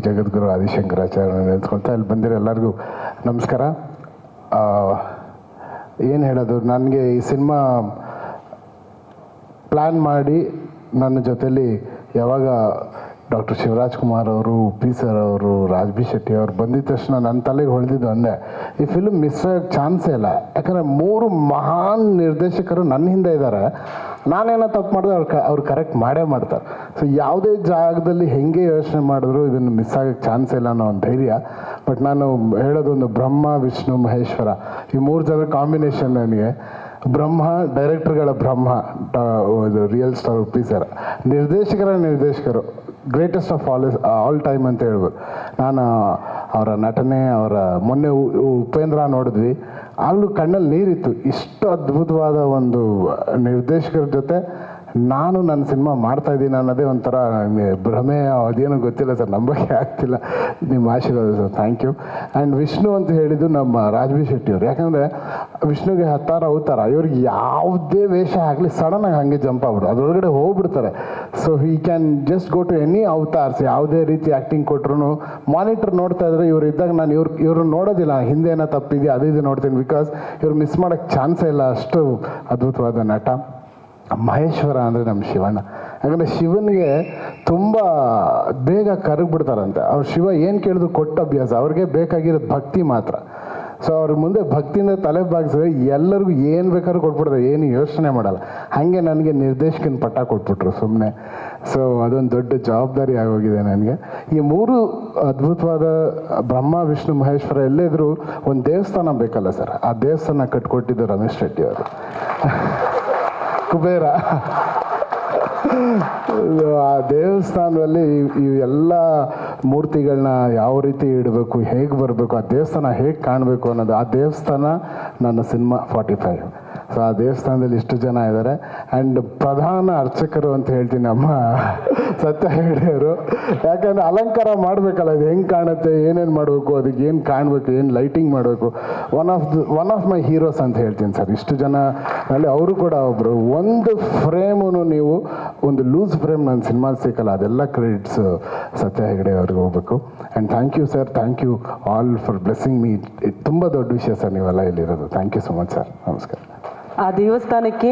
ಜಗದ್ಗುರು ಆದಿಶಂಕರಾಚಾರ್ಯ ನಿಂತ್ಕೊಳ್ತಾ ಇಲ್ಲಿ ಬಂದಿರೋ ಎಲ್ಲರಿಗೂ ನಮಸ್ಕಾರ. ಏನು ಹೇಳೋದು, ನನಗೆ ಈ ಸಿನಿಮಾ ಪ್ಲ್ಯಾನ್ ಮಾಡಿ ನನ್ನ ಜೊತೆಲಿ ಯಾವಾಗ ಡಾಕ್ಟರ್ ಶಿವರಾಜ್ ಕುಮಾರ್ ಅವರು, ಪಿ ಸರ್ ಅವರು, ರಾಜ್ ಬಿ ಶೆಟ್ಟಿ ಅವ್ರು ಬಂದಿದ್ದ ತಕ್ಷಣ ನನ್ನ ತಲೆಗೆ ಹೊಳೆದಿದ್ದು ಒಂದೇ, ಈ ಫಿಲ್ಮ್ ಮಿಸ್ ಆಗೋಕ್ಕೆ ಚಾನ್ಸೇ ಇಲ್ಲ. ಯಾಕಂದರೆ 3 ಮಹಾನ್ ನಿರ್ದೇಶಕರು ನನ್ನ ಹಿಂದೆ ಇದ್ದಾರೆ. ನಾನೇನೋ ತಪ್ಪು ಮಾಡಿದ್ರೆ ಅವ್ರು ಕರೆಕ್ಟ್ ಮಾಡೇ ಮಾಡ್ತಾರೆ. ಸೊ ಯಾವುದೇ ಜಾಗದಲ್ಲಿ ಹೆಂಗೆ ಯೋಚನೆ ಮಾಡಿದ್ರು ಇದನ್ನು ಮಿಸ್ ಆಗೋಕ್ಕೆ ಚಾನ್ಸ್ ಇಲ್ಲ ಅನ್ನೋ ಒಂದು ಧೈರ್ಯ. ಬಟ್ ನಾನು ಹೇಳೋದೊಂದು ಬ್ರಹ್ಮ, ವಿಷ್ಣು, ಮಹೇಶ್ವರ ಈ 3 ಜನ ಕಾಂಬಿನೇಷನ್ ನನಗೆ. ಬ್ರಹ್ಮ ಡೈರೆಕ್ಟರ್ಗಳ ಬ್ರಹ್ಮ, ಇದು ರಿಯಲ್ ಸ್ಟಾರ್ ಪಿ ಸರ್, ನಿರ್ದೇಶಕರು ಗ್ರೇಟೆಸ್ಟ್ ಆಫ್ ಆಲ್ ಟೈಮ್ ಅಂತ ಹೇಳ್ಬೋದು. ನಾನು ಅವರ ನಟನೆ, ಅವರ ಮೊನ್ನೆ ಉಪೇಂದ್ರ ನೋಡಿದ್ವಿ, ಆಗಲೂ ಕಣ್ಣಲ್ಲಿ ನೀರಿತ್ತು. ಇಷ್ಟು ಅದ್ಭುತವಾದ ಒಂದು ನಿರ್ದೇಶಕರ ಜೊತೆ ನಾನು ನನ್ನ ಸಿನಿಮಾ ಮಾಡ್ತಾಯಿದ್ದೀನಿ ಅನ್ನೋದೇ ಒಂಥರ ಭ್ರಮೆ, ಅದೇನೋ ಗೊತ್ತಿಲ್ಲ ಸರ್, ನಂಬಕ್ಕೆ ಆಗ್ತಿಲ್ಲ. ನಿಮ್ಮ ಆಶೀರ್ವಾದ sir, thank you. And Vishnu ಅಂತ ಹೇಳಿದ್ದು ನಮ್ಮ ರಾಜ್ ಬಿ ಶೆಟ್ಟಿಯವರು. ಯಾಕಂದರೆ ವಿಷ್ಣುಗೆ 10 ಅವತಾರ, ಇವ್ರಿಗೆ ಯಾವುದೇ ವೇಷ ಆಗಲಿ ಸಡನ್ನಾಗಿ ಹಾಗೆ ಜಂಪ್ ಆಗ್ಬಿಡು, ಅದರೊಳಗಡೆ ಹೋಗ್ಬಿಡ್ತಾರೆ. So he can just go to any avatars. ಯಾವುದೇ ರೀತಿ ಆ್ಯಕ್ಟಿಂಗ್ ಕೊಟ್ಟರು ಮಾನಿಟರ್ ನೋಡ್ತಾ ಇದ್ರೆ ಇವ್ರು ಇದ್ದಾಗ ನಾನು ಇವ್ರು ನೋಡೋದಿಲ್ಲ, ಹಿಂದೆ ಏನೋ ತಪ್ಪಿದೆಯಾ ಅದು ಇದು ನೋಡ್ತೀನಿ. ಬಿಕಾಸ್ ಇವ್ರು ಮಿಸ್ ಮಾಡೋಕ್ಕೆ ಚಾನ್ಸೇ ಇಲ್ಲ, ಅಷ್ಟು ಅದ್ಭುತವಾದ ನಟ. ಮಹೇಶ್ವರ ಅಂದರೆ ನಮ್ಮ ಶಿವಣ್ಣ. ಯಾಕಂದರೆ ಶಿವನಿಗೆ ತುಂಬ ಬೇಗ ಕರಗಿಬಿಡ್ತಾರಂತೆ. ಅವ್ರು ಶಿವ ಏನು ಕೇಳಿದ್ರು ಕೊಟ್ಟ ಅಭ್ಯಾಸ, ಅವ್ರಿಗೆ ಬೇಕಾಗಿರೋದು ಭಕ್ತಿ ಮಾತ್ರ. ಸೊ ಅವ್ರ ಮುಂದೆ ಭಕ್ತಿಯಿಂದ ತಲೆ ಬಾಗಿಸಿದ್ರೆ ಎಲ್ಲರಿಗೂ ಏನು ಬೇಕಾದ್ರೂ ಕೊಟ್ಬಿಡ್ತಾರೆ, ಏನು ಯೋಚನೆ ಮಾಡಲ್ಲ. ಹಾಗೆ ನನಗೆ ನಿರ್ದೇಶಕನ ಪಟ್ಟ ಕೊಟ್ಬಿಟ್ರು ಸುಮ್ಮನೆ. ಸೊ ಅದೊಂದು ದೊಡ್ಡ ಜವಾಬ್ದಾರಿ ಆಗೋಗಿದೆ ನನಗೆ. ಈ 3 ಅದ್ಭುತವಾದ ಬ್ರಹ್ಮ, ವಿಷ್ಣು, ಮಹೇಶ್ವರ ಎಲ್ಲೇದ್ರು ಒಂದು ದೇವಸ್ಥಾನ ಬೇಕಲ್ಲ ಸರ್, ಆ ದೇವಸ್ಥಾನ ಕಟ್ಕೊಟ್ಟಿದ್ದು ರಮೇಶ್ ಶೆಟ್ಟಿ ಅವರು, ಕುಬೇರ. ಆ ದೇವಸ್ಥಾನದಲ್ಲಿ ಈ ಎಲ್ಲ ಮೂರ್ತಿಗಳನ್ನ ಯಾವ ರೀತಿ ಇಡಬೇಕು, ಹೇಗೆ ಬರಬೇಕು, ಆ ದೇವಸ್ಥಾನ ಹೇಗೆ ಕಾಣಬೇಕು ಅನ್ನೋದು, ಆ ದೇವಸ್ಥಾನ ನನ್ನ ಸಿನಿಮಾ 45. ಸೊ ಆ ದೇವಸ್ಥಾನದಲ್ಲಿ ಇಷ್ಟು ಜನ ಇದ್ದಾರೆ. ಆ್ಯಂಡ್ ಪ್ರಧಾನ ಅರ್ಚಕರು ಅಂತ ಹೇಳ್ತೀನಿ ನಮ್ಮ ಸತ್ಯ ಹೆಗಡೆಯವರು. ಯಾಕಂದರೆ ಅಲಂಕಾರ ಮಾಡಬೇಕಲ್ಲ, ಇದು ಹೆಂಗೆ ಕಾಣುತ್ತೆ, ಏನೇನು ಮಾಡಬೇಕು, ಅದಕ್ಕೆ ಏನು ಕಾಣಬೇಕು, ಏನು ಲೈಟಿಂಗ್ ಮಾಡಬೇಕು. ಒನ್ ಆಫ್ ಮೈ ಹೀರೋಸ್ ಅಂತ ಹೇಳ್ತೀನಿ ಸರ್. ಇಷ್ಟು ಜನ ಅಲ್ಲಿ ಅವರು ಕೂಡ ಒಬ್ಬರು. ಒಂದು ಫ್ರೇಮು ನೀವು ಒಂದು ಲೂಸ್ ಫ್ರೇಮ್ ನನ್ನ ಸಿನಿಮಾ ಸಿಕ್ಕಲ್ಲ, ಅದೆಲ್ಲ ಕ್ರೆಡಿಟ್ಸ್ ಸತ್ಯ ಹೆಗಡೆ ಅವ್ರಿಗೆ ಹೋಗ್ಬೇಕು. And thank you sir, thank you all for blessing me. ತುಂಬ ದೊಡ್ಡ ವಿಷಯ ಸರ್ ನೀವೆಲ್ಲ ಇಲ್ಲಿರೋದು. Thank you so much sir. ನಮಸ್ಕಾರ. ಆ ದೇವಸ್ಥಾನಕ್ಕೆ